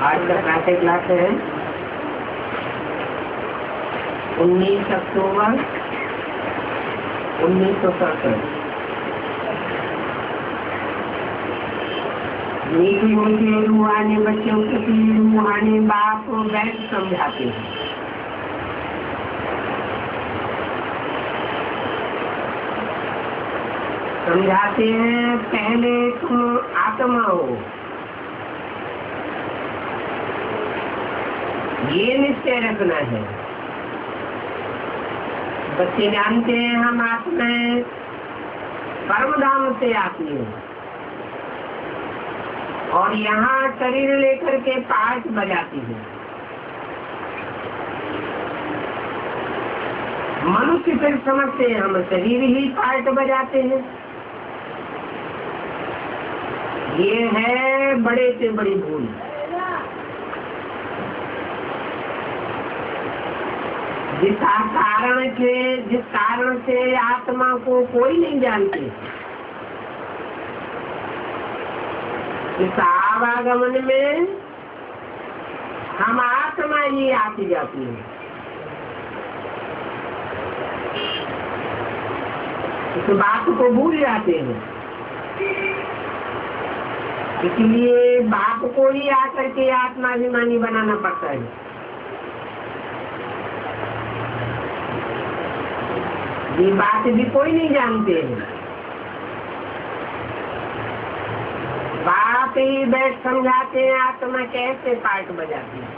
आज का प्रातः क्लास है 19 अक्टूबर 1967। मीठी मीठी रूहानी बच्चों के रूहानी बाप बैठ समझाते हैं। समझाते हैं पहले तुम आत्मा हो, ये निश्चय रखना है। बच्चे जानते हैं हम आत्मा परमधाम से आती है और यहाँ शरीर लेकर के पाठ बजाती है। मनुष्य फिर समझते हैं हम शरीर ही पाठ बजाते हैं। ये है बड़े से बड़ी भूल। जिस कारण से आत्मा को कोई नहीं जानते, इस आवागमन में हम आत्मा ही आती जाती है। इस बात को भूल जाते हैं, इसलिए बाप को ही आकर के आत्माभिमानी बनाना पड़ता है। ये बात भी कोई नहीं जानते हैं। बाप ही बैठ समझाते हैं आत्मा कैसे पाठ बजाती है।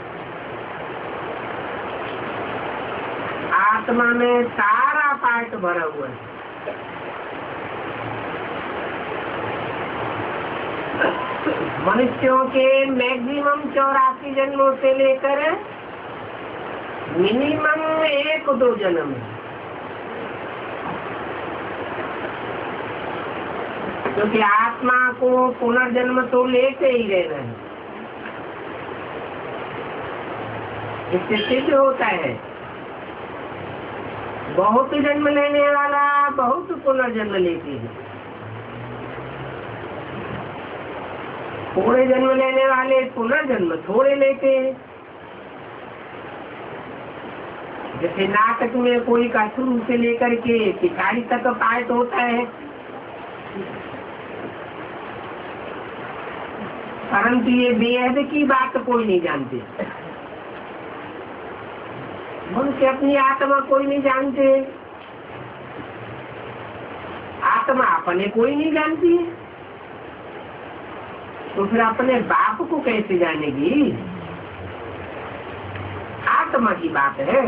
आत्मा में सारा पाठ भरा हुआ है। मनुष्यों के मैक्सिमम 84 जन्मों से लेकर मिनिमम 1-2 जन्म, क्योंकि आत्मा को पुनर्जन्म तो लेते ही रहना है। इससे सिद्ध होता है बहुत जन्म लेने वाला बहुत पुनर्जन्म लेती है, थोड़े जन्म लेने वाले पुनर्जन्म थोड़े लेते हैं। जैसे नाटक में कोई का शुरू से लेकर के पिछाड़ी तक पाठ होता है, परंतु ये बेहद की बात कोई नहीं जानते। मनुष्य अपनी आत्मा कोई नहीं जानते, आत्मा अपने कोई नहीं जानती है, तो फिर अपने बाप को कैसे जानेगी? आत्मा की बात है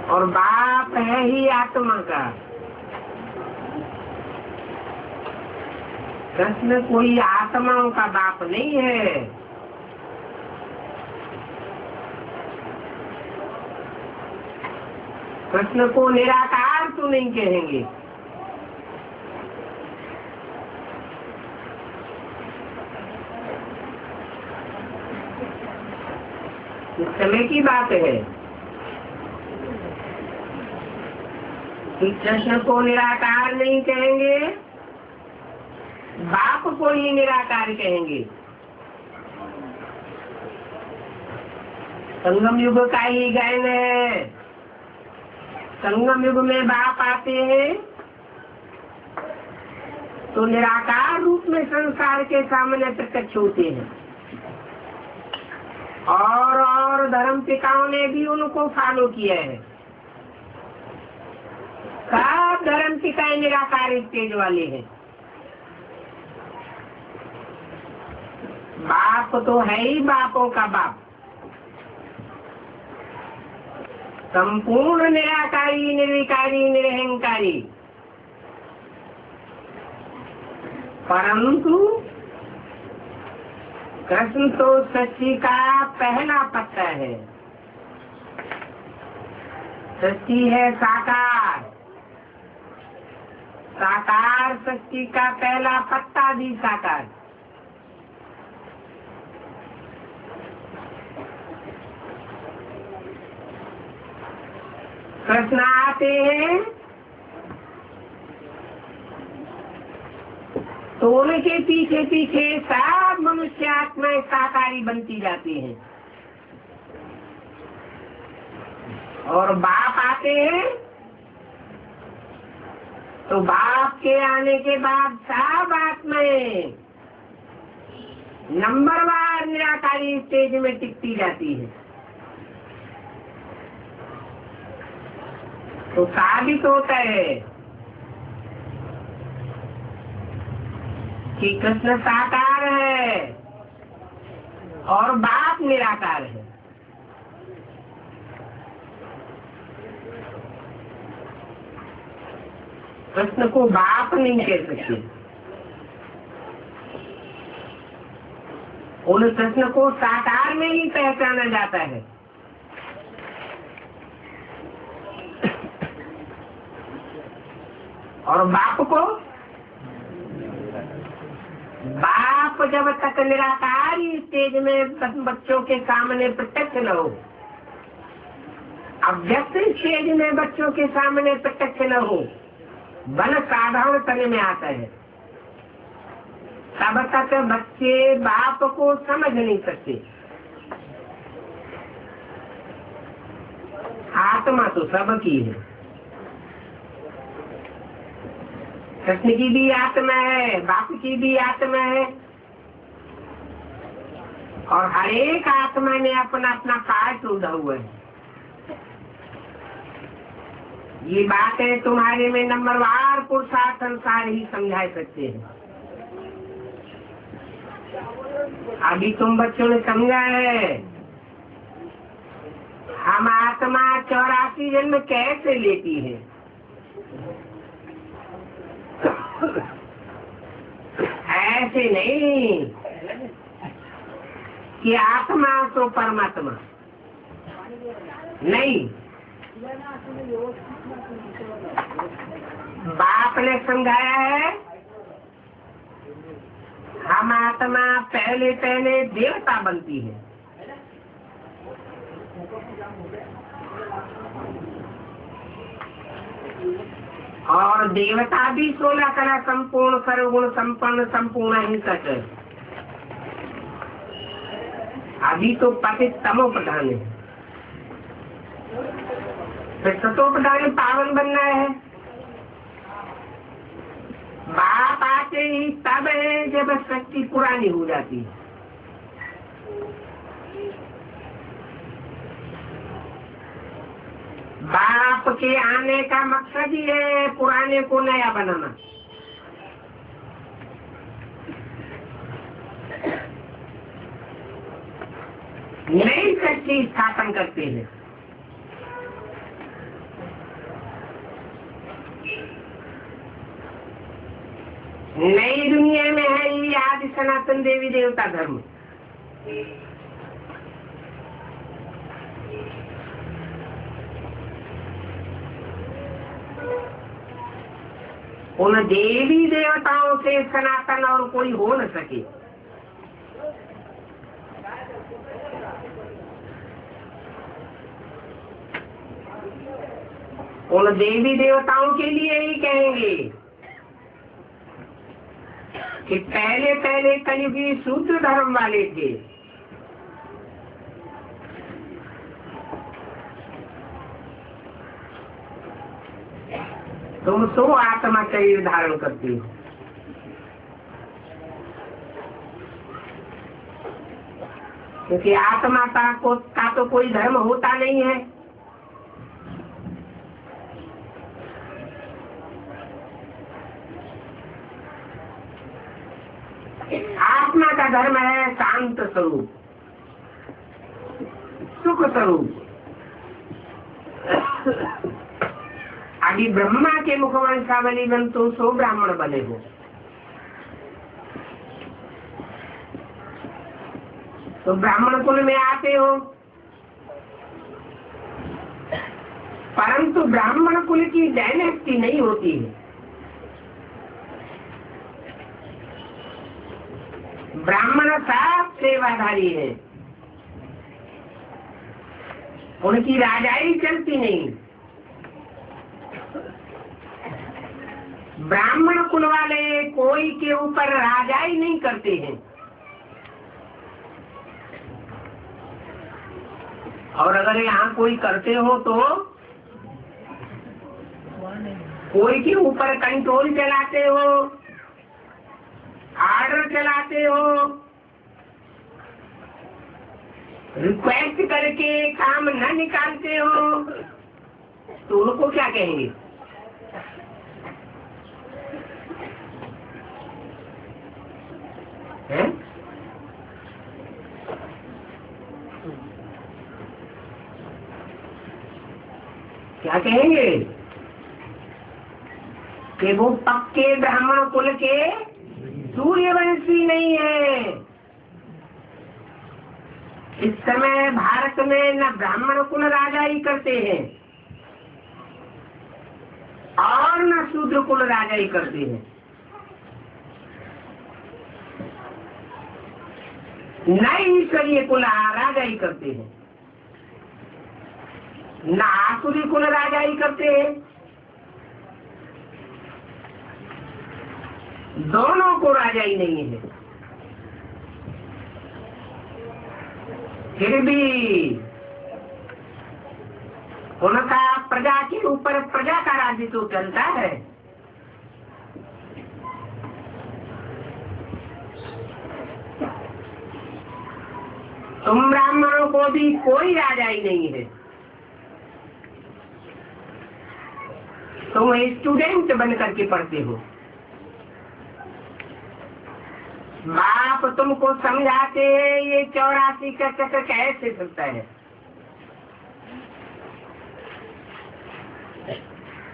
और बाप है ही आत्मा का। कृष्ण कोई आत्माओं का बाप नहीं है। कृष्ण को निराकार तो नहीं कहेंगे, इस समय की बात है कि कृष्ण को निराकार नहीं कहेंगे, बाप को ही निराकार कहेंगे। संगम युग का ही ज्ञान है। संगम युग में बाप आते हैं तो निराकार रूप में संसार के सामने प्रत्यक्ष होते हैं और धर्म पिताओं ने भी उनको फॉलो किया है। सब धर्म पिता निराकार स्टेज वाले हैं। बाप तो है ही बापों का बाप, संपूर्ण निराकारी निर्विकारी निरहंकारी। परंतु कृष्ण तो सृष्टि का पहला पत्ता है। सृष्टि है साकार, साकार सृष्टि का पहला पत्ता भी साकार। कृष्ण आते हैं तो उनके पीछे पीछे सब सब मनुष्य आत्माएं साकारी बनती जाती हैं और बाप आते हैं तो बाप के आने के बाद सब आत्माएं नंबरवार निराकारी स्टेज में टिकती जाती है। तो साबित होता है कि कृष्ण साकार है और बाप निराकार है। कृष्ण को बाप नहीं कह सकते, उन कृष्ण को साकार में ही पहचाना जाता है। और बाप को, बाप जब तक निराकारी स्टेज में बच्चों के सामने प्रत्यक्ष न हो, अव्यक्त स्टेज में बच्चों के सामने प्रत्यक्ष न हो, बल साधारण तन में आता है, तब तक बच्चे बाप को समझ नहीं सकते। आत्मा तो सबकी है, कृष्ण की भी आत्मा है, बाप की भी आत्मा है, और हर एक आत्मा ने अपना अपना पार्ट उड़ा हुआ है। ये बातें तुम्हारे में नंबरवार पुरुषार्थ अनुसार ही समझा सकते हैं। अभी तुम बच्चों ने समझा है हम आत्मा 84 जन्म कैसे लेती है। ऐसे नहीं कि आत्मा तो परमात्मा नहीं, बाप ने समझाया है हम आत्मा पहले पहले देवता बनती है, और देवता भी 16 कला संपूर्ण सर्वगुण संपन्न संपूर्ण हिंसक है। अभी तो पतित तमो प्रधान है, फिर सतो प्रधान पावन बनना है। बाप आते ही तब है जब शक्ति पुरानी हो जाती है। बाप के आने का मकसद ही है पुराने को नया बनाना। नई शक्ति स्थापन करते हैं। नई दुनिया में है ये आदि सनातन देवी देवता धर्म। उन देवी देवताओं से सनातन और कोई हो न सके। उन देवी देवताओं के लिए ही कहेंगे कि पहले पहले कलियुगी शुद्ध धर्म वाले थे, तुम सो आत्मा शरीर धारण करती हो। क्योंकि आत्मा का तो कोई धर्म होता नहीं है। आत्मा का धर्म है शांत स्वरूप, सुख स्वरूप। अभी ब्रह्मा के मुखवंशावली बन तो सो ब्राह्मण बने हो, तो ब्राह्मण कुल में आते हो, परंतु ब्राह्मण कुल की डायनेस्टी नहीं होती है। ब्राह्मण साफ सेवाधारी है, उनकी राजाई चलती नहीं। ब्राह्मण कुल वाले कोई के ऊपर राजाई नहीं करते हैं। और अगर यहाँ कोई करते हो तो कोई के ऊपर कंट्रोल चलाते हो, आर्डर चलाते हो, रिक्वेस्ट करके काम न निकालते हो, तो उनको क्या कहेंगे? हैं? क्या कहेंगे? कि वो पक्के ब्राह्मण कुल के सूर्यवंशी नहीं है। इस समय भारत में न ब्राह्मण कुल राजा ही करते हैं और न शूद्र कुल राजा ही करते हैं। न ईश्वरीय कुल राजा ही करते हैं, न आसुरी कुल राजा ही करते हैं। दोनों को राजा ही नहीं है। फिर भी उनका प्रजा के ऊपर प्रजा का राज्य तो चलता है। तुम ब्राह्मणों को भी कोई राजा ही नहीं है। तुम स्टूडेंट बन करके पढ़ते हो। बाप तुमको समझाते हैं ये 84 का चक्र कैसे चलता है।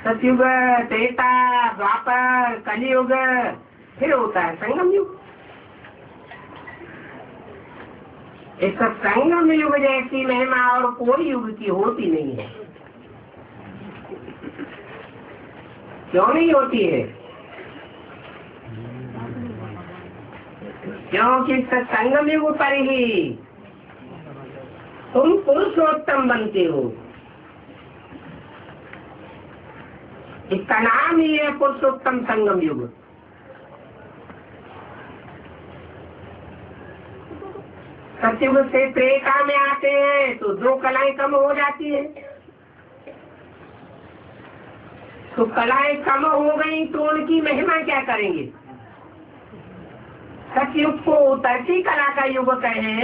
सतयुग, त्रेता, द्वापर, कलियुग, फिर होता है संगम युग। इस संगम युग जैसी महिमा और कोई युग की होती नहीं है। क्यों नहीं होती है? क्योंकि संगम युग पर ही तुम पुरुषोत्तम बनते हो। इसका नाम ही है पुरुषोत्तम संगम युग। सतयुग से त्रेता में आते हैं तो 2 कलाएं कम हो जाती है। तो कलाएं कम हो गई तो उनकी महिमा क्या करेंगे? सतयुग को उतरती कला का युग कहें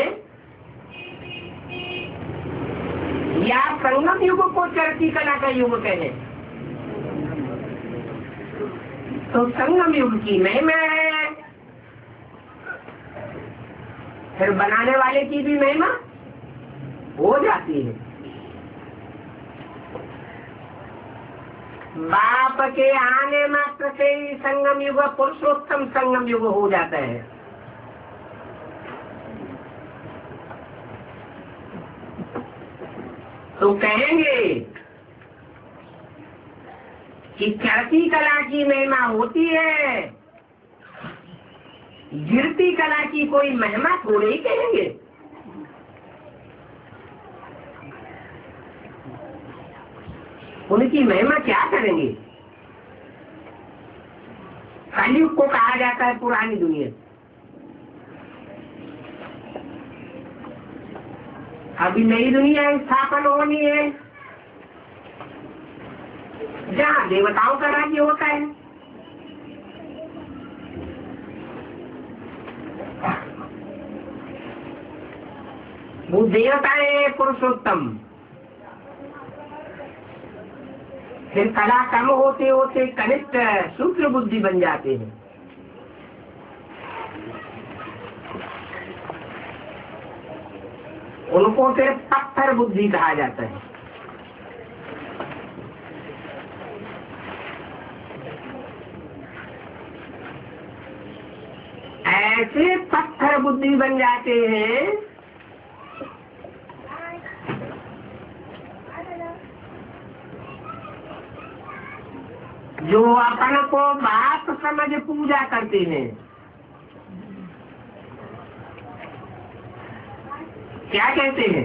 या संगम युग को चढ़ती कला का युग कहें, तो संगम युग की महिमा है। फिर बनाने वाले की भी महिमा हो जाती है। बाप के आने मात्र से ही संगम युग पुरुषोत्तम संगम युग हो जाता है। तो कहेंगे कि चढ़ती कला की महिमा होती है, गिरती कला की कोई महिमा थोड़े ही कहेंगे। उनकी महिमा क्या करेंगे? कलयुग को कहा जाता है पुरानी दुनिया। अभी नई दुनिया स्थापन होनी है जहाँ देवताओं का राज्य होता है। वो देवता है पुरुषोत्तम। फिर कला कम होते होते कनिष्ठ सूत्र बुद्धि बन जाते हैं। उनको फिर पत्थर बुद्धि कहा जाता है। ऐसे पत्थर बुद्धि बन जाते हैं जो अपन को बाप समझ पूजा करते हैं। क्या कहते हैं?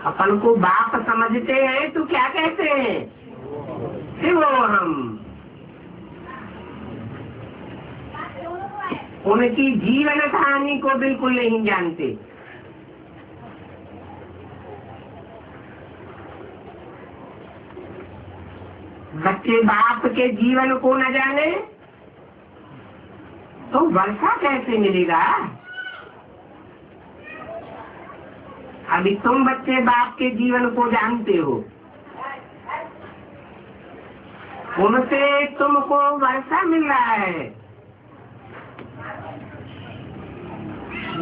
अपन को बाप समझते हैं तो क्या कहते हैं? शिवो हम। उनकी जीवन कहानी को बिल्कुल नहीं जानते। बच्चे बाप के जीवन को न जाने तो वर्षा कैसे मिलेगा? अभी तुम बच्चे बाप के जीवन को जानते हो, उनसे तुमको वर्षा मिल रहा है।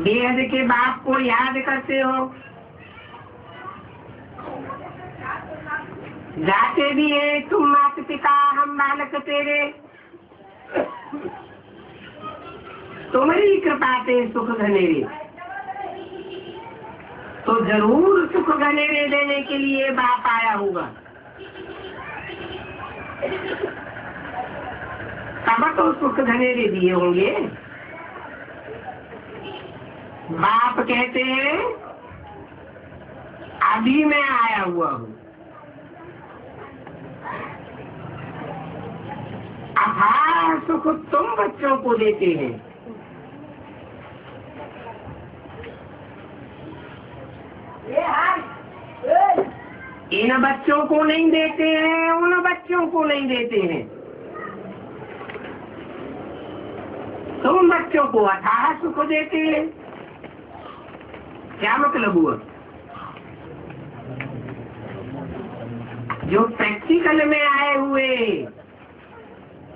बेहद के बाप को याद करते हो, जाते भी है तुम माता पिता हम बालक तेरे, तुम्हारी कृपा से सुख घनेरे। तो जरूर सुख घनेरे देने के लिए बाप आया होगा, तब तो सुख घनेरे दिए होंगे। बाप कहते हैं अभी मैं आया हुआ हूँ, अपार सुख तुम बच्चों को देते हैं। इन बच्चों को नहीं देते हैं, उन बच्चों को नहीं देते हैं। तुम बच्चों को अथाह सुख देते हैं। क्या मतलब हुआ? जो प्रैक्टिकल में आए हुए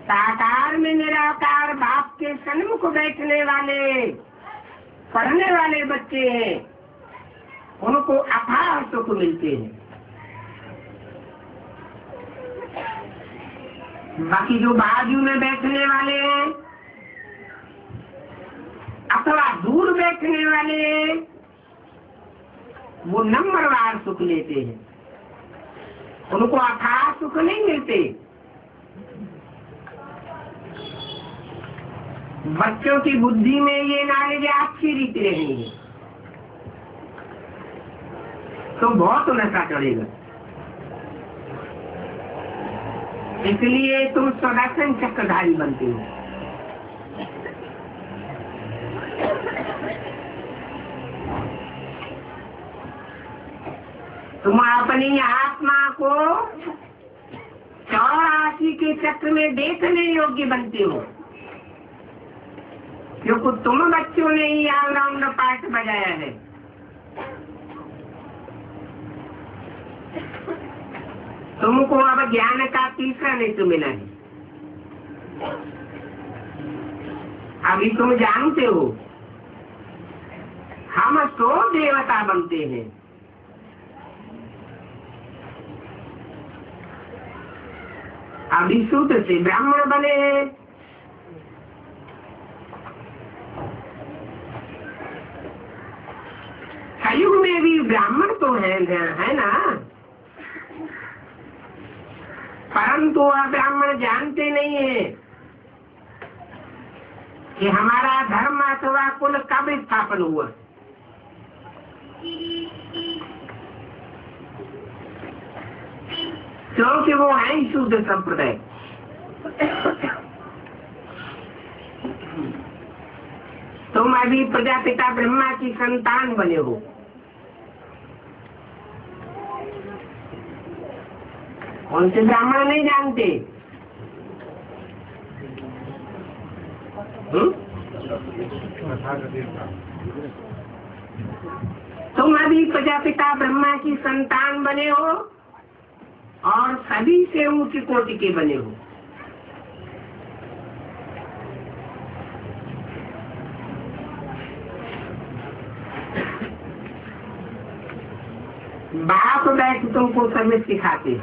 साकार में निराकार बाप के सन्मुख बैठने वाले पढ़ने वाले बच्चे हैं, उनको अपार सुख मिलते हैं। बाकी जो बाजू में बैठने वाले हैं अथवा दूर बैठने वाले हैं, वो नंबरवार सुख लेते हैं, उनको अथाह सुख नहीं मिलते। बच्चों की बुद्धि में ये नॉलेज अच्छी रीति रही है तो बहुत नशा चढ़ेगा। इसलिए तुम सुदर्शन चक्रधारी बनते हो। तुम अपनी आत्मा को 84 के चक्र में देखने योग्य बनते हो, क्योंकि तुम बच्चों ने ही ऑलराउंड पार्ट बजाया है। तुमको अब ज्ञान का तीसरा नेत्र मिला है। अभी तुम जानते हो हम 100 देवता बनते हैं। अभी सूत्र से ब्राह्मण बने हैं। कलयुग में भी ब्राह्मण तो है ना, परंतु वह ब्राह्मण जानते नहीं है कि हमारा धर्म अथवा कुल कब स्थापन हुआ। क्योंकि वो है ही शुद्ध संप्रदाय। तुम अभी प्रजापिता ब्रह्मा की संतान बने हो। उनसे ब्राह्मण नहीं जानते। तुम अभी प्रजापिता ब्रह्मा की संतान बने हो और सभी से ऊंची कोटि के बने हो। बाप बैठ तुमको सर्विस सिखाते,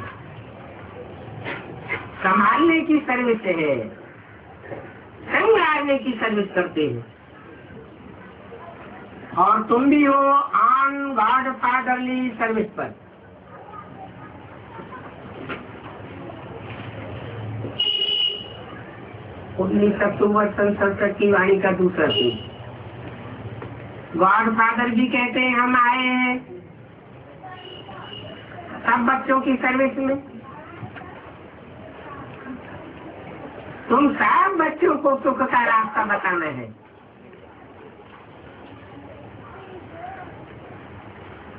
संभालने की सर्विस है, संगारने की सर्विस करते हैं। और तुम भी हो ऑन गॉड फादरली सर्विस पर। अक्टूबर संसद की वाणी का दूसरा पेज। गॉड फादर भी कहते हैं हम आए हैं सब बच्चों की सर्विस में। तुम सब बच्चों को सुख का रास्ता बताना है।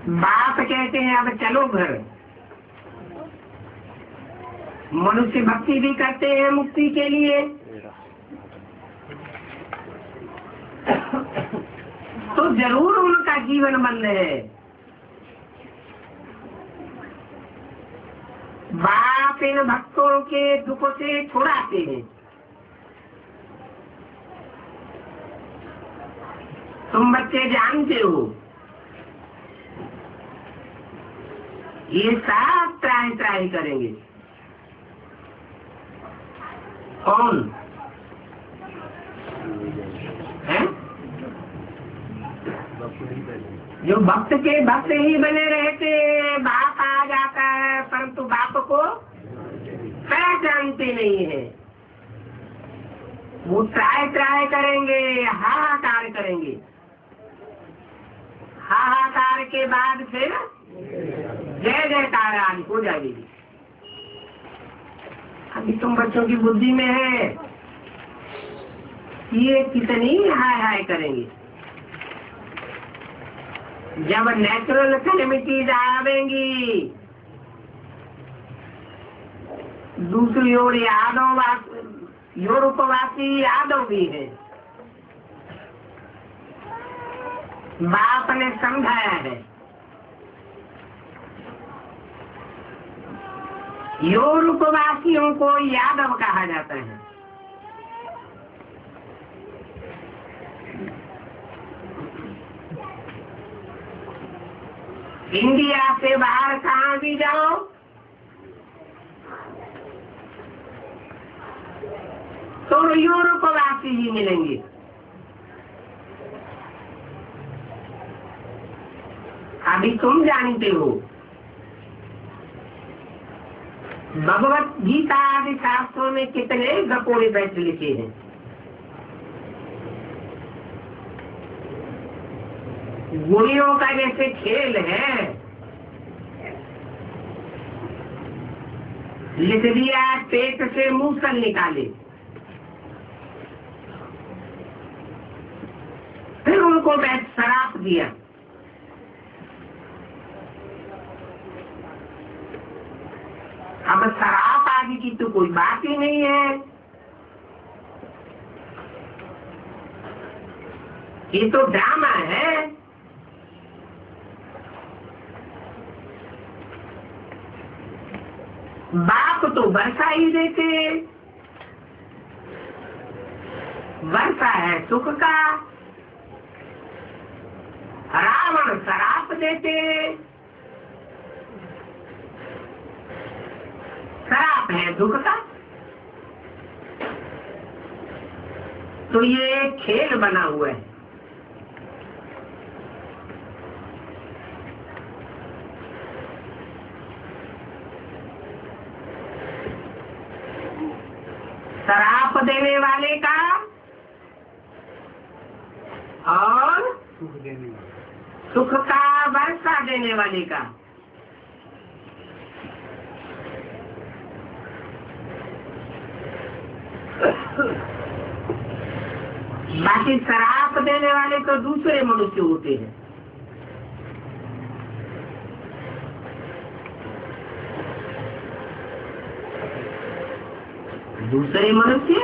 बाप कहते हैं अब चलो घर। मनुष्य भक्ति भी करते हैं मुक्ति के लिए, तो जरूर उनका जीवन बंद है। बाप इन भक्तों के दुख से छुड़ाते हैं। तुम बच्चे जानते हो ये सब त्राही करेंगे। कौन है? जो भक्त के भक्त ही बने रहते। बाप आ जाता है परंतु बाप को पहचानते नहीं है। वो त्राही करेंगे, हाहाकार करेंगे। हाहाकार के बाद फिर जय जयकार आदि हो जाएगी। अभी तुम बच्चों की बुद्धि में है ये कितनी हाय हाय करेंगे। जब नेचुरल कैलेमिटीज आवेंगी, दूसरी ओर यूरोपवासी यादव भी है। बाप ने समझाया है यूरोपवासियों को यादव कहा जाता है। इंडिया से बाहर कहाँ भी जाओ तो यूरोपवासी ही मिलेंगे। अभी तुम जानते हो भगवत गीता आदि शास्त्रों में कितने गपोड़े बैठ लिखे हैं। गुड़ियों का जैसे खेल है, लिख दिया पेट से मूसल निकाले, फिर उनको बैठ शराप दिया। अब शराप आदि की तो कोई बात ही नहीं है। ये तो ड्रामा है। बाप तो वर्षा ही देते, वर्षा है सुख का। रावण शराप देते, शराप है दुख का। तो ये खेल बना हुआ है। शराप देने वाले का और सुख का वर्षा देने वाले का। बाकी शराप देने वाले तो दूसरे मनुष्य होते हैं। दूसरे मनुष्य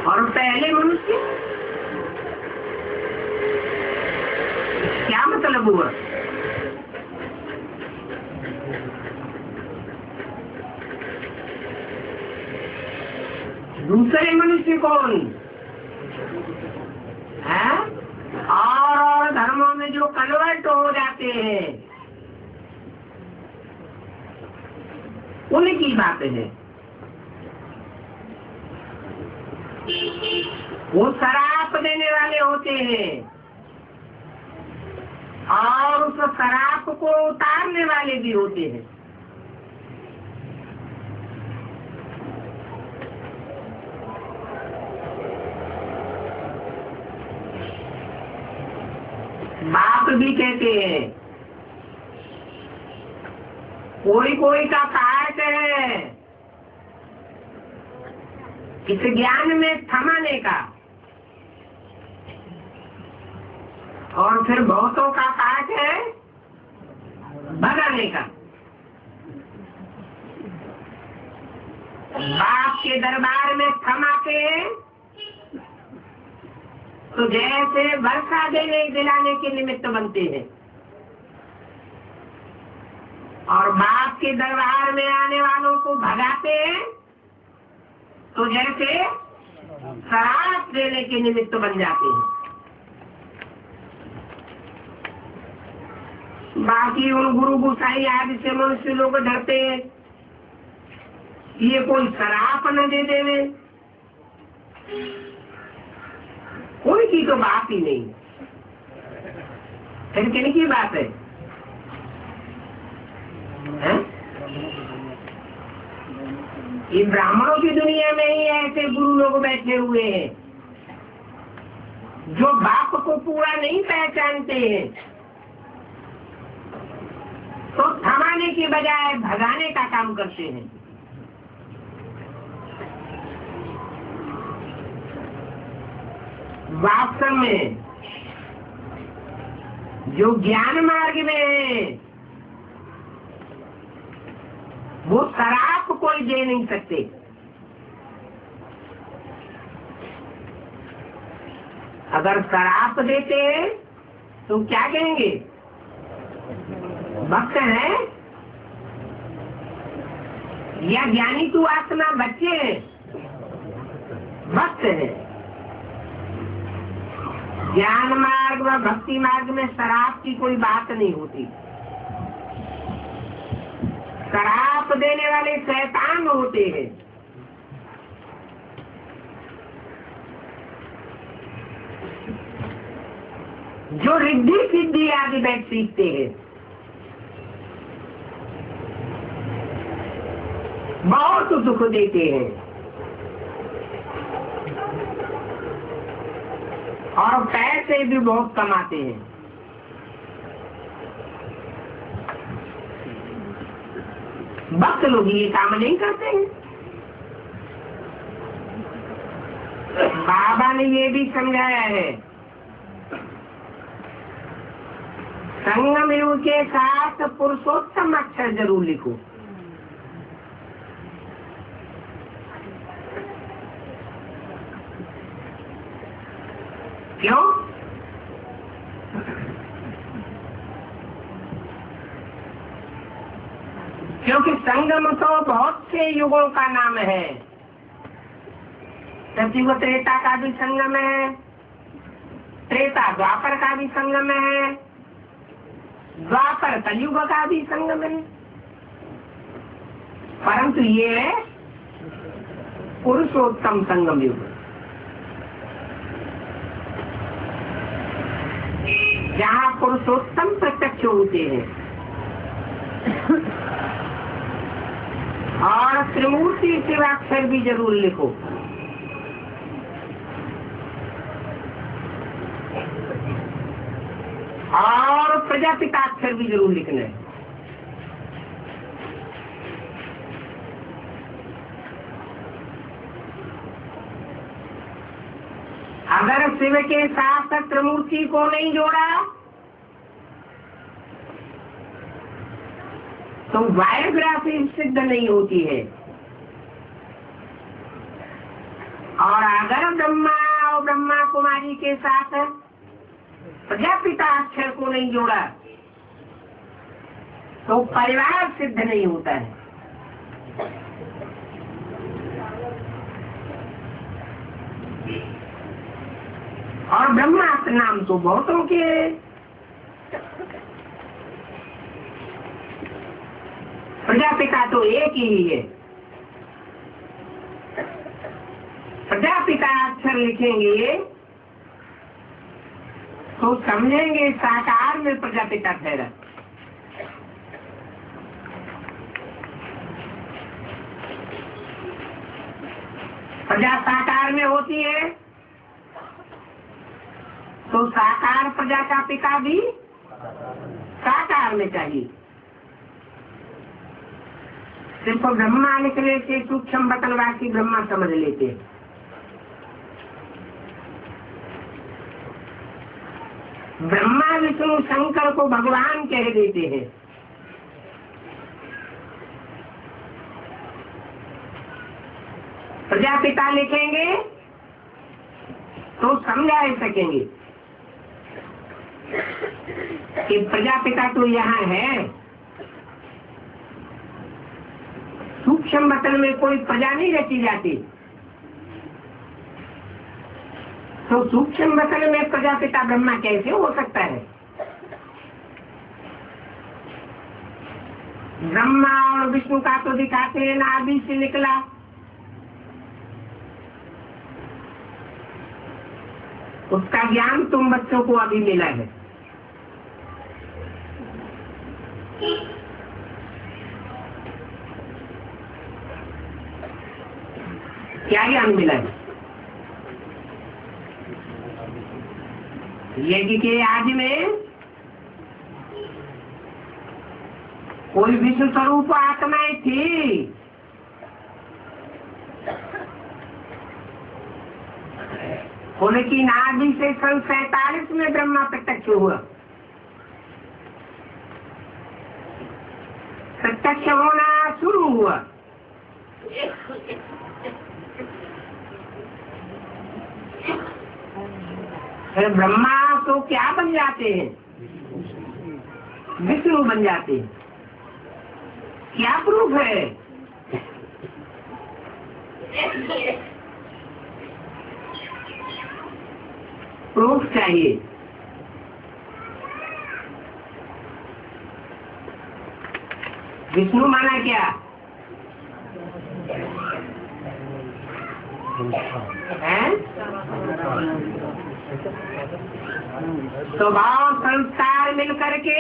और पहले मनुष्य, क्या मतलब हुआ? दूसरे मनुष्य कौन है? और धर्मों में जो कन्वर्ट हो जाते हैं उनकी बात है। वो शराप देने वाले होते हैं और उस शराप को उतारने वाले भी होते हैं। बाप भी कहते हैं कोई कोई का पाठ है इस ज्ञान में थमाने का, और फिर बहुतों का कार्य है भगाने का। बाप के दरबार में थम आते हैं तो जैसे वर्षा देने दिलाने के निमित्त बनते हैं, और बाप के दरबार में आने वालों को भगाते हैं तो जैसे शराब देने के निमित्त बन जाते हैं। बाकी उन गुरु गुसाई आदि से मनुष्य लोग डरते हैं, ये कोई शराब न दे देवे, कोई की तो बात ही नहीं, फिर कहने की बात है? ये ब्राह्मणों की दुनिया में ही ऐसे गुरु लोग बैठे हुए हैं जो बाप को पूरा नहीं पहचानते हैं, तो थमाने की बजाय भगाने का काम करते हैं। वास्तव में जो ज्ञान मार्ग में है वो शराब कोई दे नहीं सकते। अगर शराब देते तो क्या कहेंगे? भक्त है या ज्ञानी तू आत्मा बच्चे हैं? भक्त है। ज्ञान मार्ग व भक्ति मार्ग में शराब की कोई बात नहीं होती। शराब देने वाले शैतान होते हैं। जो रिद्धि सिद्धि आदि बैठ सीखते हैं, बहुत दुख देते हैं और पैसे भी बहुत कमाते हैं। भक्त लोग ये काम नहीं करते हैं। बाबा ने ये भी समझाया है, संगम युग के साथ पुरुषोत्तम अक्षर जरूर लिखो। क्यों? क्योंकि संगम तो बहुत से युगों का नाम है। सतयुग त्रेता का भी संगम है, त्रेता द्वापर का भी संगम है, द्वापर कलयुग का भी संगम है, परंतु ये है पुरुषोत्तम संगम युग, जहाँ पुरुषोत्तम प्रत्यक्ष होते हैं। और त्रिमूर्ति शिवाक्षर भी जरूर लिखो। और प्रजापिताक्षर भी जरूर लिखना है। अगर शिव के साथ त्रिमूर्ति को नहीं जोड़ा तो बायोग्राफी सिद्ध नहीं होती है। और अगर ब्रह्मा और ब्रह्मा कुमारी के साथ प्रजापिता अक्षर को नहीं जोड़ा तो परिवार सिद्ध नहीं होता है। और ब्रह्मास्त्र नाम तो बहुतों के, प्रजापिता तो एक ही है। प्रजापिता अक्षर लिखेंगे तो समझेंगे साकार में प्रजापिता ठहरा। प्रजा साकार में होती है तो साकार प्रजा का पिता भी साकार में चाहिए। सिर्फ ब्रह्मा लिखने से सूक्ष्म बतनवासी ब्रह्मा समझ लेते हैं। ब्रह्मा विष्णु शंकर को भगवान कह देते हैं। प्रजापिता लिखेंगे तो समझा सकेंगे कि प्रजापिता तो यहाँ है, सूक्ष्म वतन में कोई प्रजा नहीं रची जाती, तो सूक्ष्म वतन में प्रजापिता ब्रह्मा कैसे हो सकता है? ब्रह्मा और विष्णु का तो दिखाते हैं नाभि से निकला, उसका ज्ञान तुम बच्चों को अभी मिला है। क्या ज्ञान मिला है? यज्ञ के आदि में कोई विश्व स्वरूप आत्माएं थी, उनकी नाभि से सन 47 में ब्रह्मा प्रत्यक्ष हुआ। प्रत्यक्ष होना शुरू हुआ। फिर ब्रह्मा तो क्या बन जाते हैं? विष्णु बन जाते हैं। क्या प्रूफ है? प्रूफ चाहिए। विष्णु माना क्या है? स्वभाव संस्कार मिलकर के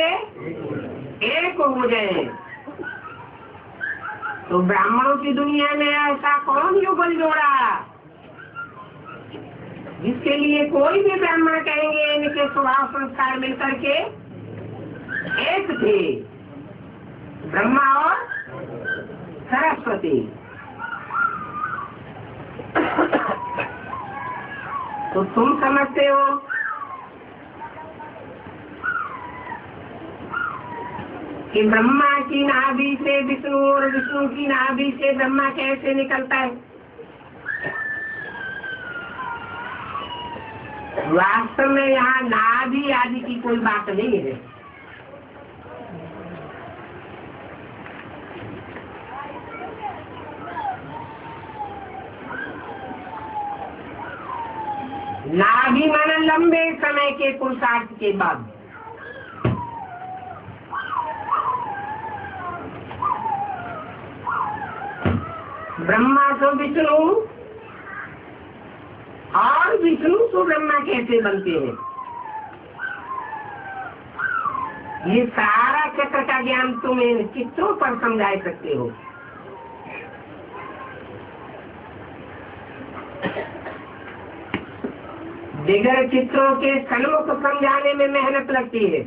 एक हो गए। तो ब्राह्मणों की दुनिया में ऐसा कौन युगल जोड़ा जिसके लिए कोई भी ब्राह्मण कहेंगे इनके स्वभाव संस्कार मिलकर के एक थे, ब्रह्मा और सरस्वती। तो तुम समझते हो कि ब्रह्मा की नाभि से विष्णु और विष्णु की नाभि से ब्रह्मा कैसे निकलता है? वास्तव में यहाँ नाभि आदि की कोई बात नहीं है। नाभि माना लंबे समय के पुरुषार्थ के बाद। ब्रह्मा तो विष्णु और विष्णु तो ब्रह्मा कैसे बनते हैं? ये सारा चक्र का ज्ञान तुम इन चित्रों पर समझा सकते हो। बिगड़ चित्रों के सन्मुख समझाने में मेहनत लगती है।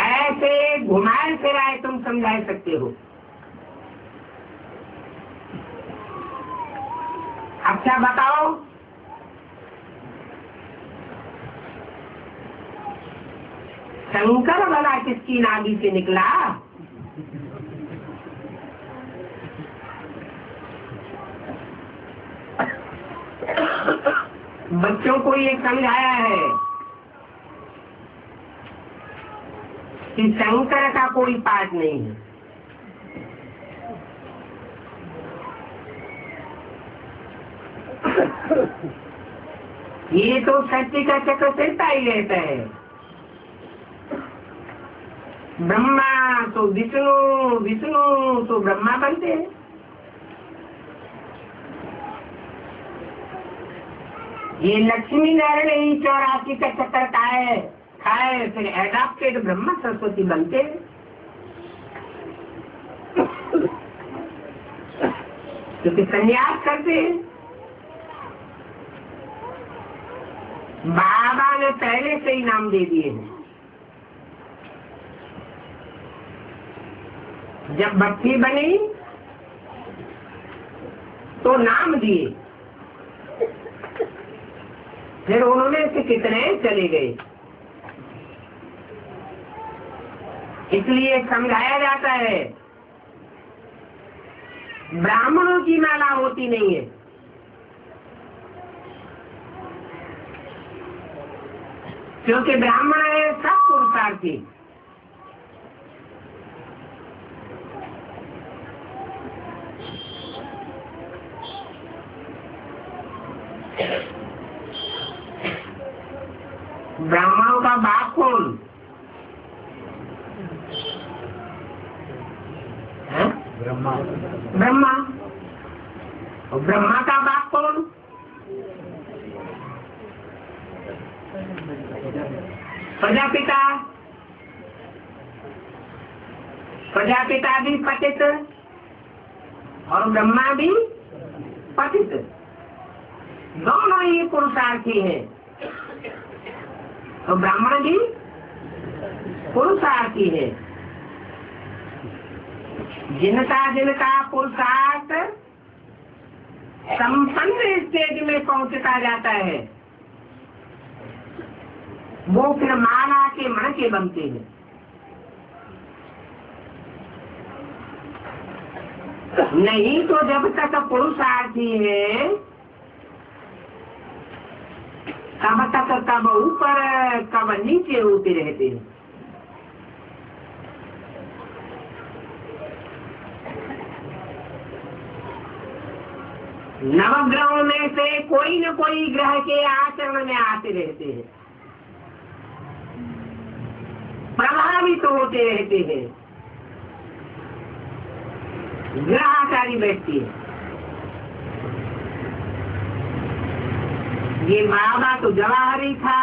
ऐसे घुमाए फिराए तुम समझा सकते हो। अच्छा बताओ, शंकर भला किसकी नाभि से निकला? बच्चों को ये समझाया है कि शंकर का कोई पार्ट नहीं है। ये तो सत्य का चक्र चलता ही रहता है। ब्रह्मा तो विष्णु, विष्णु तो ब्रह्मा बनते हैं। ये लक्ष्मी नारायण ही 84 का चक्कर खाए फिर एडॉप्टेड ब्रह्मा सरस्वती बनते हैं। क्योंकि संन्यास करते हैं। बाबा ने पहले से ही नाम दे दिए हैं। जब भक्ति बनी तो नाम दिए, फिर उनमें से कितने चले गए। इसलिए समझाया जाता है ब्राह्मणों की माला होती नहीं है, क्योंकि ब्राह्मण है सब पुरुषार्थी। ब्राह्मणों का बाप कौन है? ब्रह्मा। ब्रह्मा। और ब्रह्मा का बाप कौन? प्रजापिता। प्रजापिता भी पतित और ब्रह्मा भी पतित, दोनों ही पुरुषार्थी हैं। तो ब्राह्मण भी पुरुषार्थी है। जिनका जिनका पुरुषार्थ संपन्न स्टेज में पहुंचता जाता है वो फिर माला के मन के बनते हैं। नहीं तो जब तक पुरुषार्थी है तब तक कब ऊपर कब नीचे होते रहते हैं। नवग्रहों में से कोई न कोई ग्रह के आचरण में आते रहते हैं, प्रभावित होते रहते हैं। ग्रहाचारी बैठती है। ये बाबा तो जवाहरी था,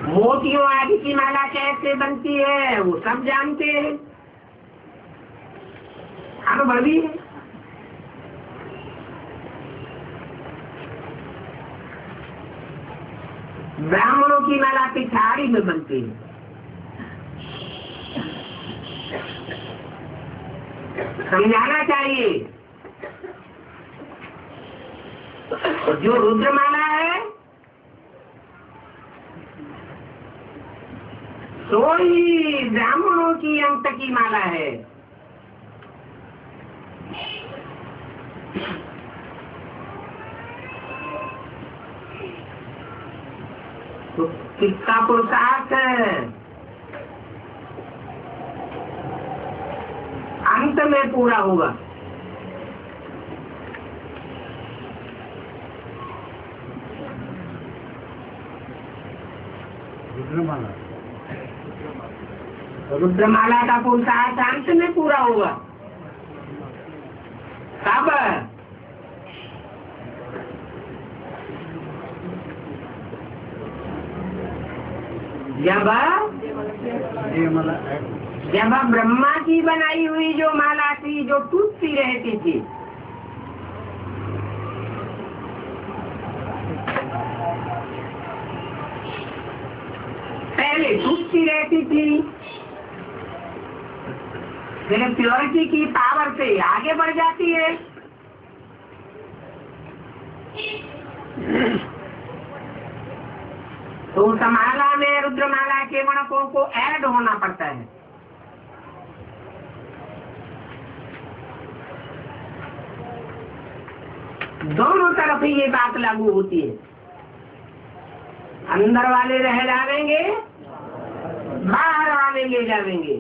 मोतियों आदि की माला कैसे बनती है वो सब जानते हैं, अनुभवी है। ब्राह्मणों की माला पिछाड़ी में बनती है। समझाना चाहिए। जो रुद्रमाला है तो ही ब्राह्मणों की अंत की माला है। तो किसका पुरुषार्थ है अंत में पूरा होगा। रुद्रमाला का पुरुषार्थ अंत में पूरा होगा। कब? जब ब्रह्मा की बनाई हुई जो माला थी जो टूटती रहती थी, पहले टूटती रहती थी, फिर प्योरिटी की पावर से आगे बढ़ जाती है। तो उस माला में रुद्रमाला के गुणकों को ऐड होना पड़ता है। दोनों तरफ ही ये बात लागू होती है। अंदर वाले रह जाएंगे, बाहर वाले ले जाएंगे।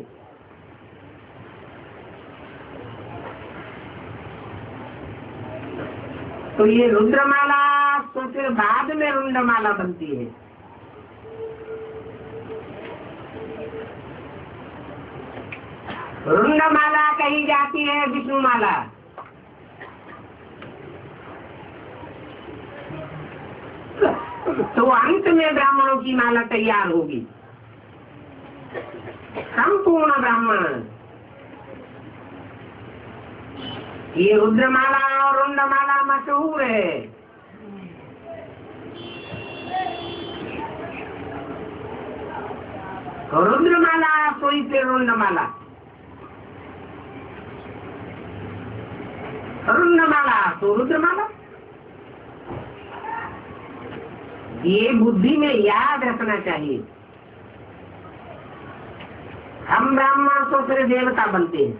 तो ये रुद्रमाला तो फिर बाद में रुंडमाला बनती है। रुंडमाला कही जाती है विष्णुमाला। तो अंत में ब्राह्मणों की माला तैयार होगी, संपूर्ण ब्राह्मण। ये रुद्रमाला और रुंडमाला मशहूर है। रुद्रमाला सोई से रुंडमाला। रुद्रमाला तो रुद्रमाला। ये बुद्धि में याद रखना चाहिए। हम ब्राह्मण तो फिर देवता बनते हैं,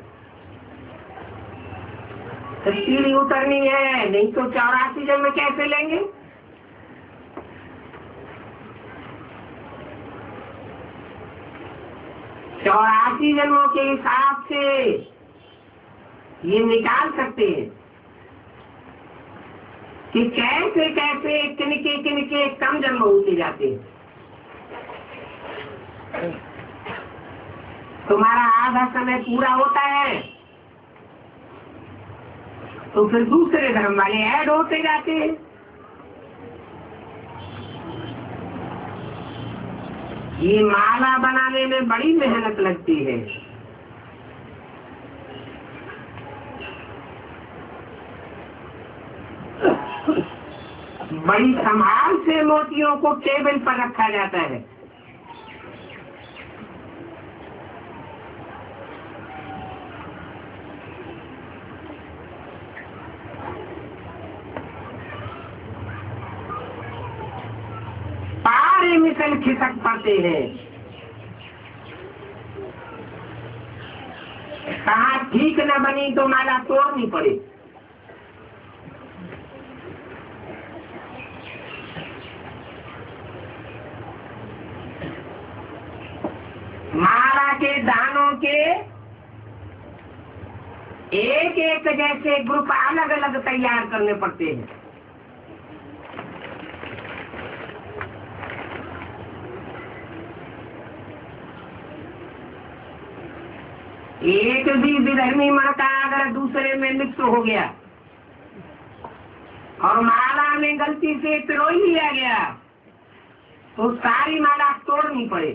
तो सीढ़ी उतरनी है, नहीं तो 84 जन्म कैसे लेंगे। चौरासी जन्मों के हिसाब से ये निकाल सकते हैं कि कैसे कैसे किनके कम जन्म होते जाते हैं। तुम्हारा आधा समय पूरा होता है तो फिर दूसरे धर्म वाले ऐड होते जाते हैं। ये माला बनाने में बड़ी मेहनत लगती है। बड़ी संभाल से मोतियों को टेबल पर रखा जाता है। पारे मिसल खिसक पड़ते हैं। कहाँ ठीक न बनी तो माला तोड़नी पड़े। माला के दानों के एक एक जैसे ग्रुप अलग अलग तैयार करने पड़ते हैं। एक भी विधर्मी मणका अगर दूसरे में मिक्स हो गया और माला में गलती से पिरो लिया गया तो सारी माला तोड़नी पड़े।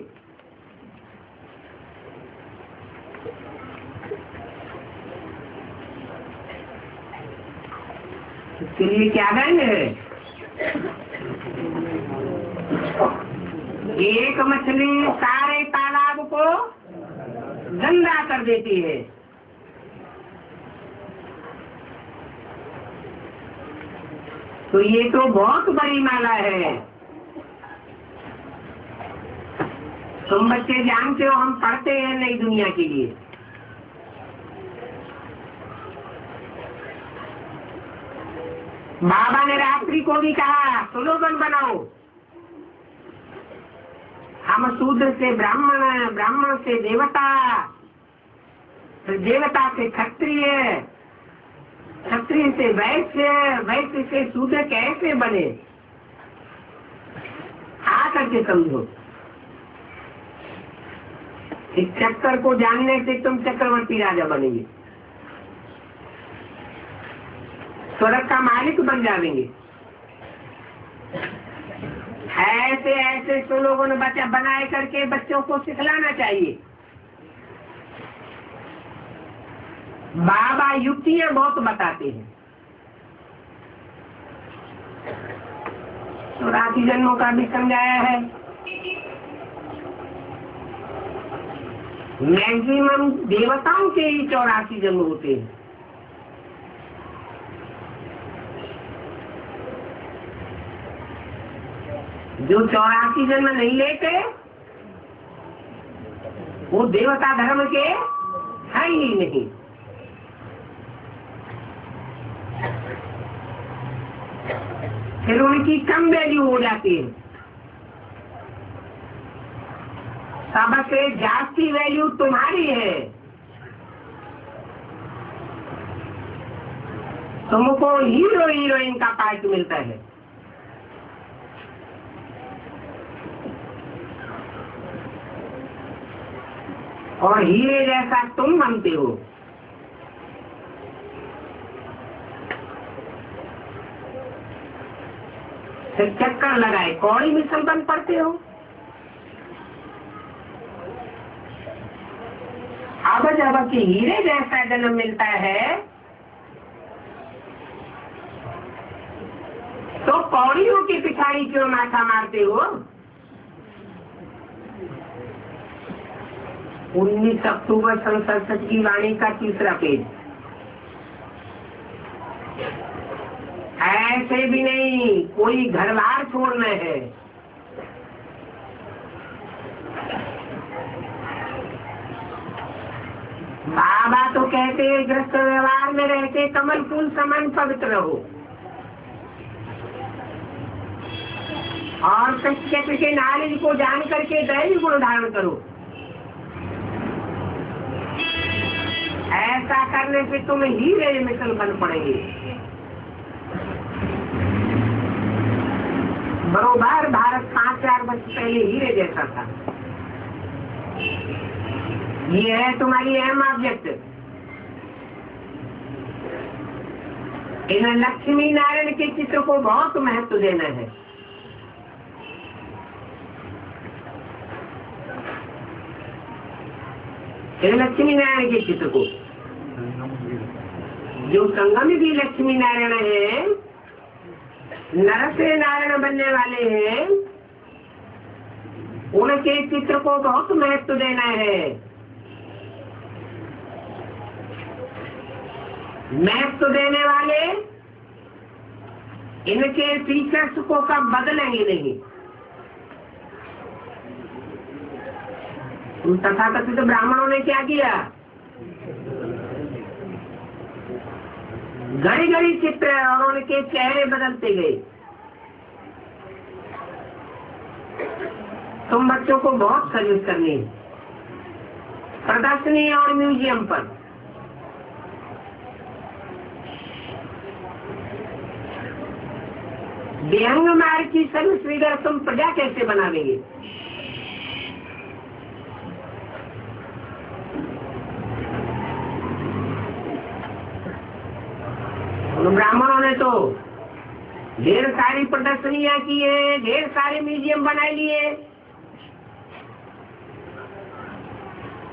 इसके लिए क्या दंड है? एक मछली सारे तालाब को गंदा कर देती है। तो ये तो बहुत बड़ी माला है। तुम बच्चे जानते हो हम पढ़ते हैं नई दुनिया के लिए। बाबा ने रात्रि को भी कहा स्लोगन बनाओ, हम शूद्र से ब्राह्मण, ब्राह्मण से देवता, फिर देवता से क्षत्रिय, क्षत्रिय से वैश्य, वैश्य से शूद्र कैसे बने, आकर के समझो। इस चक्कर को जानने से तुम चक्रवर्ती राजा बनेंगे, स्वर्ग का मालिक बन जाएंगे। ऐसे ऐसे तो लोगों ने बच्चा बनाए करके बच्चों को सिखलाना चाहिए। बाबा युक्तियां बहुत बताते हैं। तो राशि जन्मों का भी समझाया है। मैक्सिमम देवताओं के ही 84 जन्म होते हैं। जो 84 जन्म नहीं लेते वो देवता धर्म के है ही नहीं। फिर उनकी कम वैल्यू हो जाती है। सबसे जास्ती वैल्यू तुम्हारी है। तुमको हीरो हीरोइन का पार्ट मिलता है। और हीरे जैसा तुम बनते हो। फिर चक्कर लगाए कौड़ी मिसल बन पड़ते हो। अब जब कि हीरे जैसा जन्म मिलता है तो कौड़ियों की पिछाड़ी क्यों माथा मारते हो? 19 अक्टूबर सन 67 की वाणी का तीसरा पेज। ऐसे भी नहीं, कोई घर बार छोड़ना है। बाबा तो कहते हैं गृहस्थ व्यवहार में रहते कमल फूल समान पवित्र रहो, और सत्य के नॉलेज को जान करके दैवी गुण धारण करो। ऐसा करने से तुम हीरे मिसल बन पड़ेंगे। बरोबर भारत 5,000 वर्ष पहले हीरे जैसा था। ये है तुम्हारी अहम ऑब्जेक्ट। इन लक्ष्मी नारायण के चित्र को बहुत महत्व देना है। इन लक्ष्मी नारायण के चित्र को, जो संगम भी लक्ष्मी नारायण है, नर से नारायण बनने वाले हैं, उनके चित्र को बहुत महत्व देना है। महत्व देने वाले इनके फीचर्स को कब बदलेंगे नहीं। तथाकथित ब्राह्मणों ने क्या किया, घड़ी घड़ी चित्र और उनके चेहरे बदलते गए। तुम बच्चों को बहुत सर्विस करनी है। प्रदर्शनी और म्यूजियम पर व्यंग मार्ग की सर्विस फिगर तुम प्रजा कैसे बना देंगे। ब्राह्मणों ने तो ढेर सारी प्रदर्शनियां की है, ढेर सारे म्यूजियम बनाए लिए,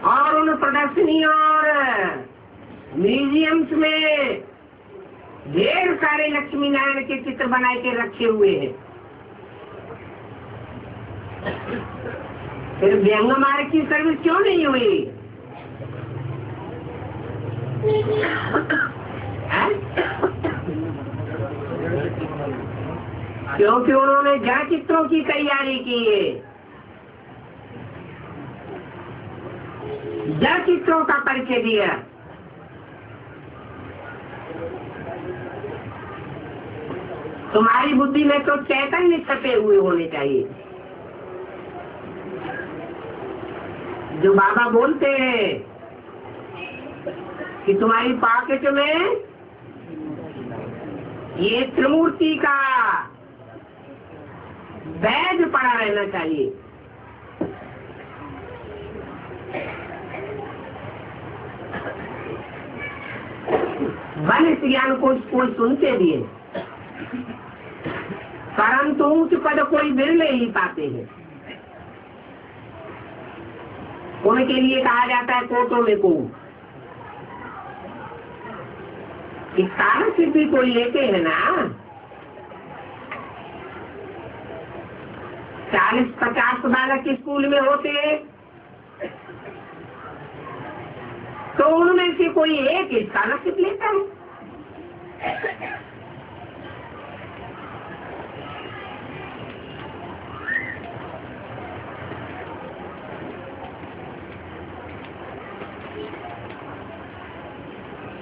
और उन प्रदर्शनियों और म्यूजियम्स में ढेर सारे लक्ष्मी नारायण के चित्र बनाए के रखे हुए हैं। फिर व्यंग मार्ग की सर्विस क्यों नहीं हुई? क्योंकि उन्होंने जड़ चित्रों की तैयारी की है। जड़ चित्रों का परिचय दिया। तुम्हारी बुद्धि में तो चैतन्य छपे हुए होने चाहिए। जो बाबा बोलते हैं कि तुम्हारी पॉकेट में ये त्रिमूर्ति का बैग पड़ा रहना चाहिए। मन इस ज्ञान को कोई सुनते भी है, परंतु उच्च पद कोई बिरले ही पाते हैं। उनके लिए कहा जाता है कोटों में को सारा सिद्धि कोई लेते हैं ना, 40-50 बालक स्कूल में होते, तो उनमें से कोई एक स्कॉलरशिप लेता है।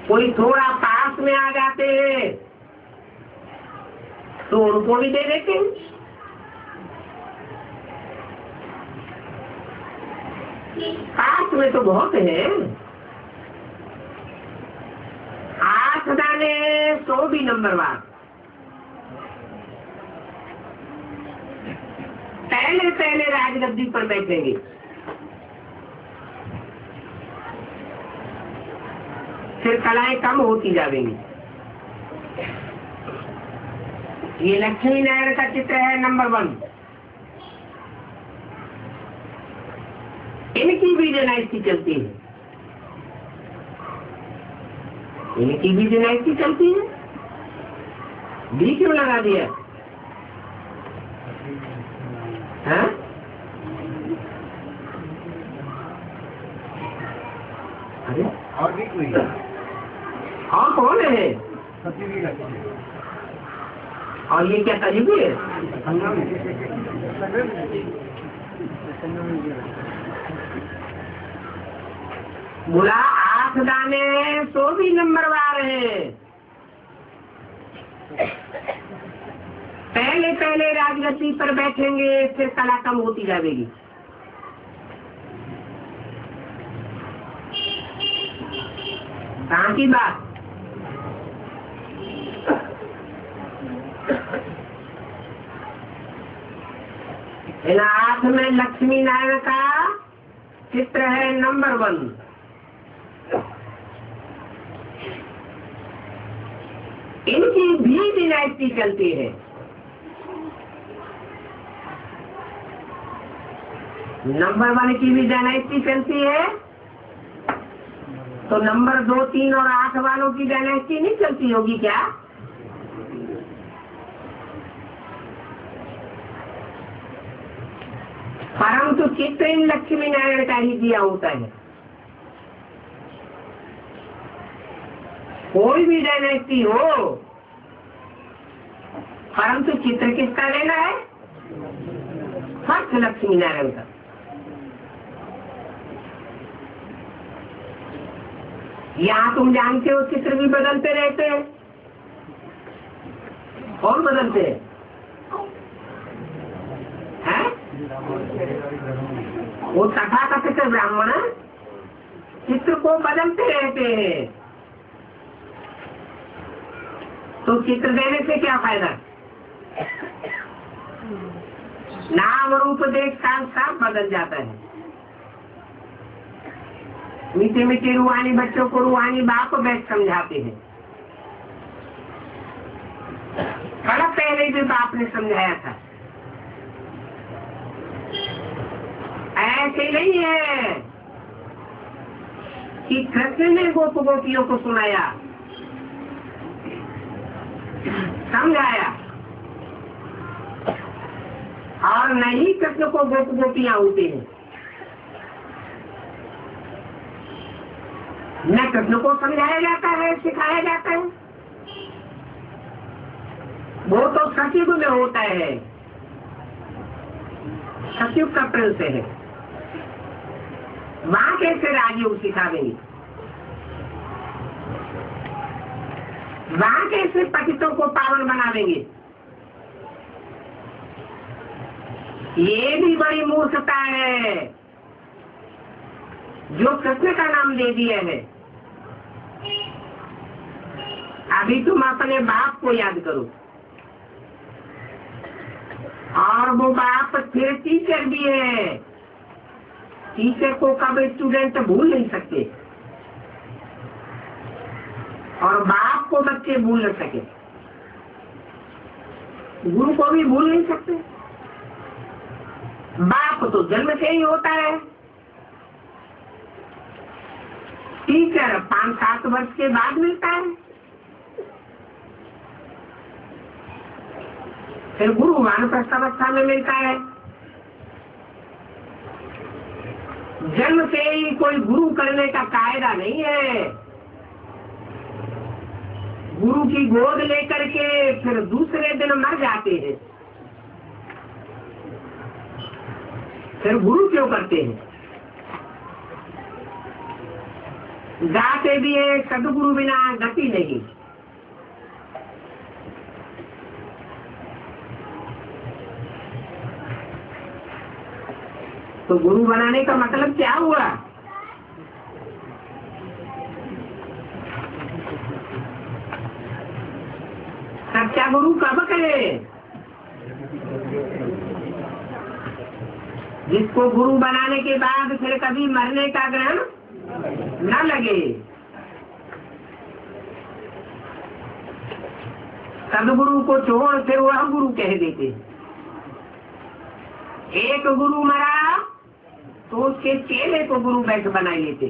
कोई थोड़ा पास में आ जाते हैं तो उनको भी दे देते हैं। पास में तो बहुत है, 8 दाने 100 भी नंबरवार। पहले पहले राजगद्दी पर बैठेंगे, फिर कलाएं कम होती जाएंगी। ये लक्ष्मी नारायण का चित्र है नंबर 1। इनकी भी डायनेस्टी चलती है, इनकी भी डायनेस्टी चलती है। भी क्यों लगा दिया? हाँ? अरे और भी कोई और कौन है? और ये क्या करीबी है? बोला 8 दाने तो भी नंबरवार है। पहले पहले राजगद्दी पर बैठेंगे, फिर कला कम होती जाएगी। कहाँ की बात? इन 8 में लक्ष्मी नारायण का चित्र है नंबर 1। इनकी भी डिनाइटी चलती है। नंबर 1 की भी डायनेस्टी चलती है, तो नंबर 2, 3 और 8 वालों की डायनेस्टी नहीं चलती होगी क्या? परंतु चित्र इन लक्ष्मी नारायण का ही दिया होता है। कोई भी डायनेस्टी हो, परंतु चित्र किसका लेना है? फर्स्ट लक्ष्मी नारायण का। यहाँ तुम जानते हो चित्र भी बदलते रहते हैं। कौन बदलते हैं? वो तथाकथित ब्राह्मण चित्र को बदलते रहते हैं। तो चित्र देने से क्या फायदा? नाम रूप देश काल सब बदल जाता है। मीठे मीठे रूहानी बच्चों को रूहानी बाप बैठ समझाते हैं। बड़ा पहले भी बाप ने समझाया था। ऐसे नहीं है कि कृष्ण ने गोप गोपियों को सुनाया, समझाया, और नहीं कृष्ण को गोप गोपियां होते हैं। न कृष्ण को समझाया जाता है, सिखाया जाता है। वो तो सतयुग में होता है, सतयुग का प्रिंस है। वहां कैसे राजयोग सिखावेंगे? वहां कैसे पतितों को पावन बनावेंगे? ये भी बड़ी मूर्खता है जो कृष्ण का नाम दे दिया है। अभी तुम अपने बाप को याद करो, और वो बाप फिर टीचर भी है। टीचर को कब स्टूडेंट भूल नहीं सकते, और बाप को बच्चे भूल न सके, गुरु को भी भूल नहीं सकते। बाप तो जन्म से ही होता है, टीचर 5-7 वर्ष के बाद मिलता है, फिर गुरु वानप्रस्थ अवस्था में मिलता है। जन्म से ही कोई गुरु करने का कायदा नहीं है। गुरु की गोद लेकर के फिर दूसरे दिन मर जाते हैं, फिर गुरु क्यों करते हैं? गाते भी है सदगुरु बिना गति नहीं। तो गुरु बनाने का मतलब क्या हुआ? सच्चा गुरु कब करे? जिसको गुरु बनाने के बाद फिर कभी मरने का ग्रहण न लगे। सदगुरु को छोड़ फिर वह गुरु कह देते। एक गुरु मरा तो उसके चेले को गुरु बैठ बनाए लेते।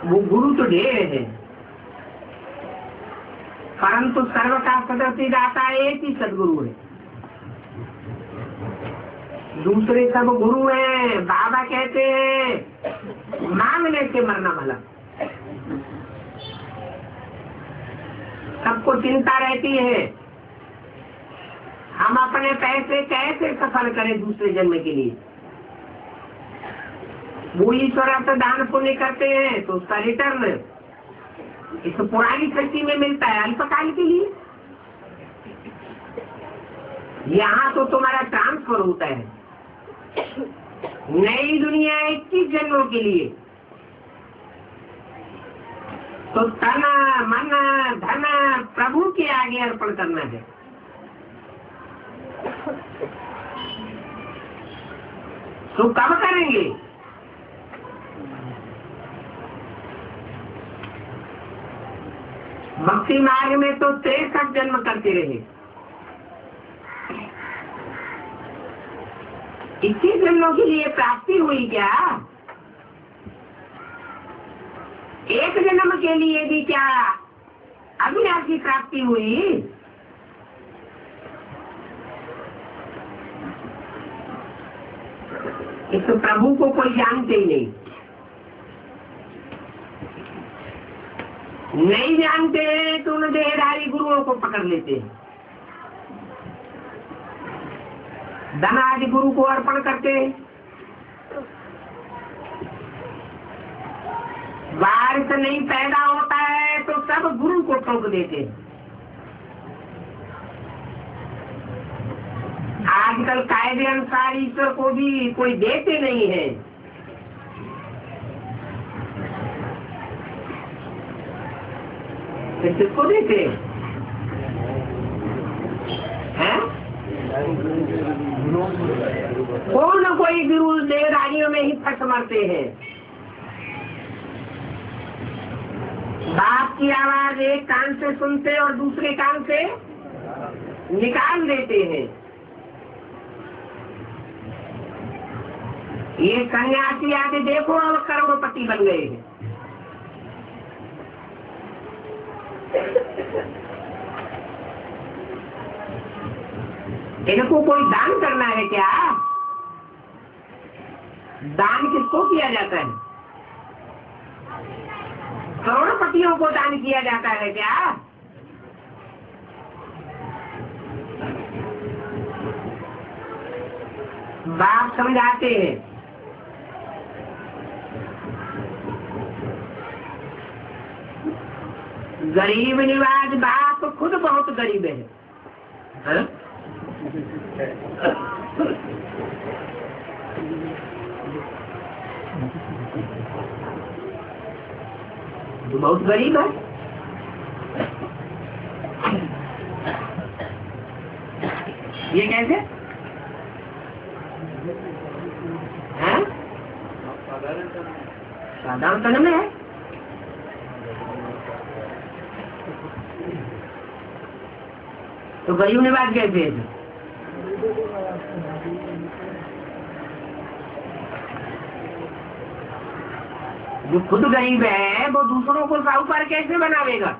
वो गुरु तो ढेर है, परंतु सर्व का सदस्य दाता एक ही सदगुरु है। दूसरे सब गुरु हैं। बाबा कहते हैं मांगने से मरना भला। सबको चिंता रहती है हम अपने पैसे कैसे सफल करें दूसरे जन्म के लिए। वो ईश्वर अब दान पुण्य करते हैं तो उसका रिटर्न इस पुरानी सृष्टि में मिलता है अल्पकाल के लिए। यहाँ तो तुम्हारा ट्रांसफर होता है नई दुनिया 21 जन्मों के लिए। तो तन मन धन प्रभु के आगे अर्पण करना है। तो कब करेंगे? भक्ति मार्ग में तो 63 जन्म करते रहे। 21 जन्मों के लिए प्राप्ति हुई क्या? एक जन्म के लिए भी क्या अविनाश की प्राप्ति हुई? इस तो प्रभु को कोई जानते ही नहीं जानते तो उन देहधारी गुरुओं को पकड़ लेते हैं, धन आदि गुरु को अर्पण करते हैं। बारिश नहीं पैदा होता है तो सब गुरु को ठोक देते हैं। आजकल कायदे अनुसार ईश्वर को भी कोई देते नहीं है। किसको देते हैं? कोई न कोई गुरु देवदारियों में ही फंस मरते हैं। बाप की आवाज एक कान से सुनते और दूसरे कान से निकाल देते हैं। ये सन्यासी आके देखो और करोड़पति बन गए हैं। इनको कोई दान करना है क्या? दान किसको किया जाता है? करोड़पतियों को दान किया जाता है क्या? बाप समझाते हैं गरीब निवाज बाप खुद बहुत गरीब है, है? तो बहुत गरीब है। ये कैसे? हैं? साधारण तन में है। तो गरीब निवाज कैसे है? जो खुद गरीब है वो दूसरों को साहूकार कैसे बनावेगा?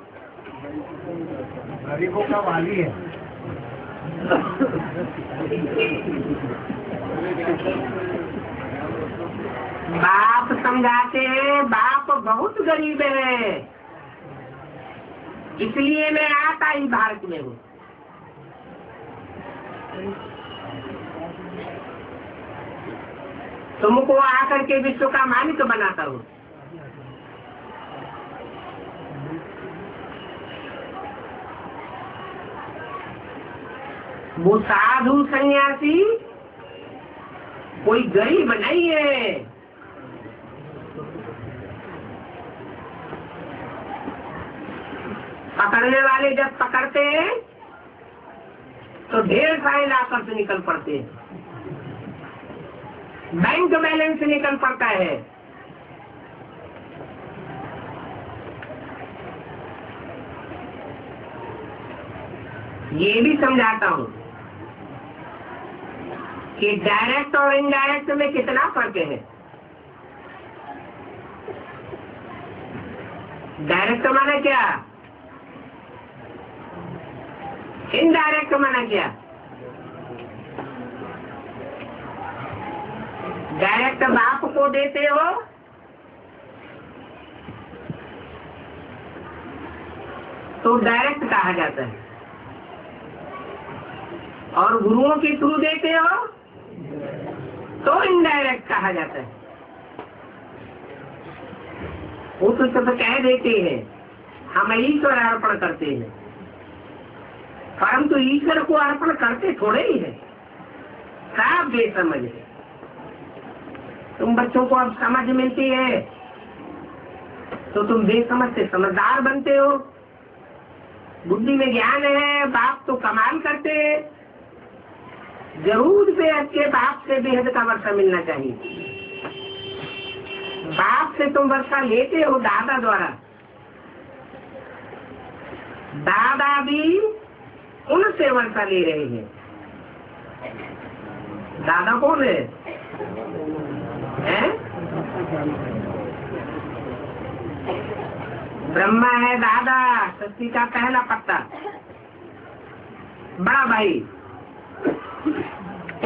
गरीबों का वाली है। बाप समझाते हैं बाप बहुत गरीब है, इसलिए मैं आता ही भारत में हूँ। तुमको आकर के विश्व का मालिक बनाता हूँ। वो साधु सन्यासी कोई गरीब नहीं है। पकड़ने वाले जब पकड़ते हैं तो ढेर सारे लाकर से निकल पड़ते हैं, बैंक बैलेंस निकल पड़ता है। ये भी समझाता हूँ कि डायरेक्ट और इनडायरेक्ट में कितना फर्क है। डायरेक्ट माना क्या, इनडायरेक्ट माना क्या? डायरेक्ट बाप को देते हो तो डायरेक्ट कहा जाता है, और गुरुओं के थ्रू देते हो तो इनडायरेक्ट कहा जाता है। वो तो सब कह देते हैं हम ईश्वर अर्पण करते हैं, परंतु ईश्वर को अर्पण करते थोड़े ही है, सब बेसमझ है। तुम बच्चों को अब समझ मिलती है तो तुम बेसमझ से समझदार बनते हो, बुद्धि में ज्ञान है, बाप तो कमाल करते हैं। जरूर से अच्छे बाप से बेहद का वर्षा मिलना चाहिए। बाप से तुम वर्षा लेते हो दादा द्वारा, दादा भी उनसे वर्षा ले रहे हैं। दादा कौन है? ब्रह्मा है दादा, सृष्टि का पहला पत्ता, बड़ा भाई।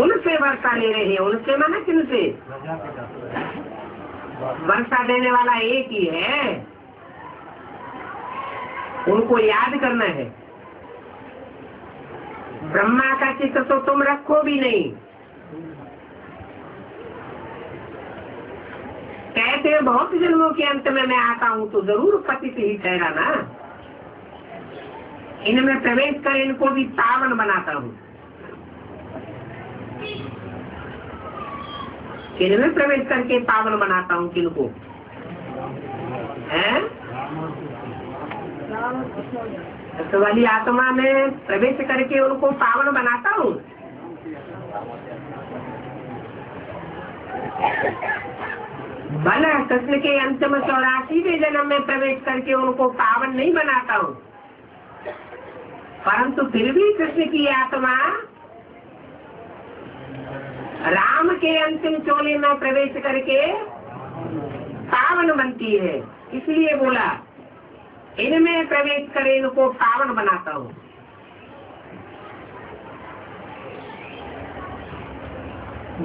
उनसे वर्षा ले रहे हैं। उनसे माना किनसे? वर्षा देने वाला एक ही है, उनको याद करना है। ब्रह्मा का चित्र तो तुम रखो भी नहीं। कहते हैं बहुत जन्मों के अंत में मैं आता हूँ तो जरूर पतित ही ठहराना। इनमें प्रवेश कर इनको भी पावन बनाता हूँ। इनमें प्रवेश करके पावन बनाता हूँ किनको? है तो वाली आत्मा में प्रवेश करके उनको पावन बनाता हूँ। भला कृष्ण के अंतिम 84वें जन्म में प्रवेश करके उनको पावन नहीं बनाता हूँ, परंतु फिर भी कृष्ण की आत्मा राम के अंतिम चोले में प्रवेश करके पावन बनती है। इसलिए बोला इनमें प्रवेश करे इनको पावन बनाता हूँ।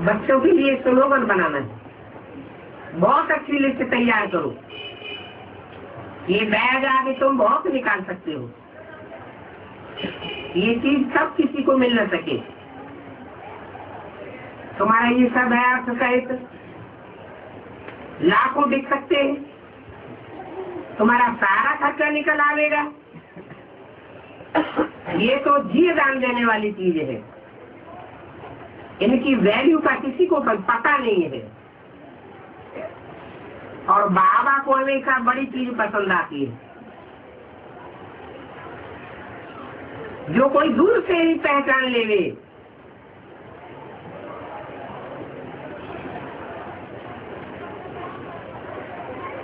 बच्चों के लिए स्लोगन बनाना है, बहुत अच्छी लिस्ट तैयार करो। ये बैग आगे तुम बहुत निकाल सकते हो, ये चीज सब किसी को मिल न सके। तुम्हारा ये सब है अर्थ सहित लाखों दिख सकते हैं, तुम्हारा सारा खर्चा निकल आवेगा। ये तो जी दान देने वाली चीज है, इनकी वैल्यू का किसी को पता नहीं है। और बाबा को हमेशा बड़ी चीज पसंद आती है, जो कोई दूर से ही पहचान लेवे।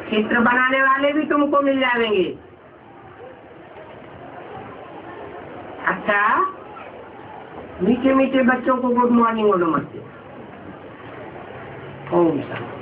चित्र बनाने वाले भी तुमको मिल जाएंगे। अच्छा, मीठे मीठे बच्चों को गुड मॉर्निंग और नमस्ते। ओम शांति।